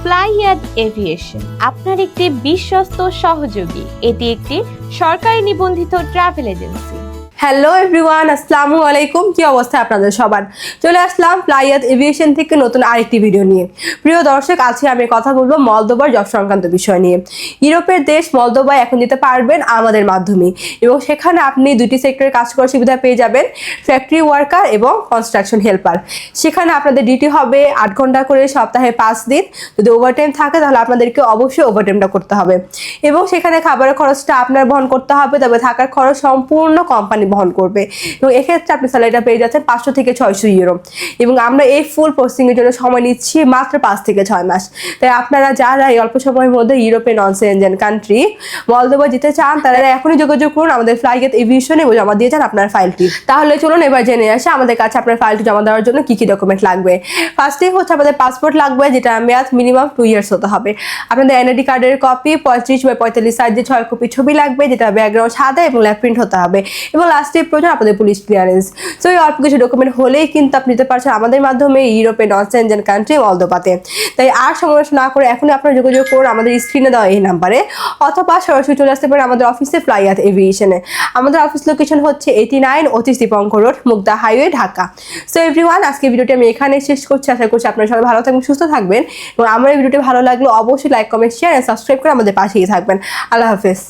ফ্লাইয়াদ aviation আপনার একটি বিশ্বস্ত সহযোগী। এটি একটি সরকারি নিবন্ধিত ট্রাভেল এজেন্সি। হ্যালো এভরিওয়ান, আসসালামু আলাইকুম। কি অবস্থা আপনাদের সবার? চলে আসলাম ফ্লাইয়াদ এভিয়েশন থেকে নতুন আরেকটি ভিডিও নিয়ে। প্রিয় দর্শক, আজকে আমি কথা বলবো মলদোভার জব সংক্রান্ত বিষয় নিয়ে। ইউরোপের দেশ মলদোভায় এখন যেতে পারবেন আমাদের মাধ্যমে, এবং সেখানে আপনি দুটি সেক্টরে কাজ করার সুবিধা পেয়ে যাবেন, ফ্যাক্টরি ওয়ার্কার এবং কনস্ট্রাকশন হেল্পার। সেখানে আপনাদের ডিউটি হবে 8 ঘন্টা করে, সপ্তাহে 5 দিন। যদি ওভারটাইম থাকে তাহলে আপনাদেরকে অবশ্যই ওভারটাইমটা করতে হবে, এবং সেখানে খাবারের খরচটা আপনার বহন করতে হবে, তবে থাকার খরচ সম্পূর্ণ কোম্পানি বহন করবে। এবং এক্ষেত্রে আপনি স্যালারিটা পেয়ে যাচ্ছেন 500 থেকে 600 ইউরো। এবং আমরা এই ফুল প্রসেসিংয়ের জন্য সময় নিচ্ছি মাত্র 5 থেকে 6 মাস। তাই আপনারা যারা এই অল্প সময়ের মধ্যে ইউরোপে নন সেনজেন কান্ট্রি মলদোভা যেতে চান, তারা এখনই যোগাযোগ করুন আমাদের ফ্লাইয়াদ এভিয়েশনে এবং জমা দিয়ে যান আপনার ফাইলটি। তাহলে চলুন এবার জেনে আসি আমাদের কাছে আপনার ফাইলটি জমা দেওয়ার জন্য কি কি ডকুমেন্ট লাগবে। ফার্স্টেই হচ্ছে আমাদের পাসপোর্ট লাগবে, যেটা মেয়াদ মিনিমাম 2 ইয়ার্স হতে হবে। আপনাদের এনআইডি কার্ডের কপি 35x45 সাইজের 6 কপি ছবি লাগবে, যেটা ব্যাকগ্রাউন্ড সাদা এবং ল্যাপ প্রিন্ট হতে হবে। এবং লাস্টে প্রয়োজন আপনাদের পুলিশ ক্লিয়ারেন্স। সো এই অল্প কিছু ডকুমেন্ট হলেই কিন্তু আপনি নিতে পারছেন আমাদের মাধ্যমে ইউরোপে নন সেনজেন কান্ট্রি মলদোভাতে। তাই আর সময় না করে এখনই আপনারা যোগাযোগ করুন আমাদের স্ক্রিনে দেওয়া এই নাম্বারে, অথবা সরাসরি চলে আসতে পারেন আমাদের অফিসে ফ্লাইয়াদ এভিয়েশনে। আমাদের অফিস লোকেশন হচ্ছে 89 Atish Dipankar road, Mugda highway, Dhaka. So everyone, আজকে ভিডিওটি আমি এখানে শেষ করছি। আশা করছি আপনারা সবাই ভালো থাকবেন, সুস্থ থাকবেন, এবং আমার এই ভিডিওটি ভালো লাগলে অবশ্যই like, comment, share and subscribe করে আমাদের পাশেই থাকবেন। আল্লাহ হাফেজ।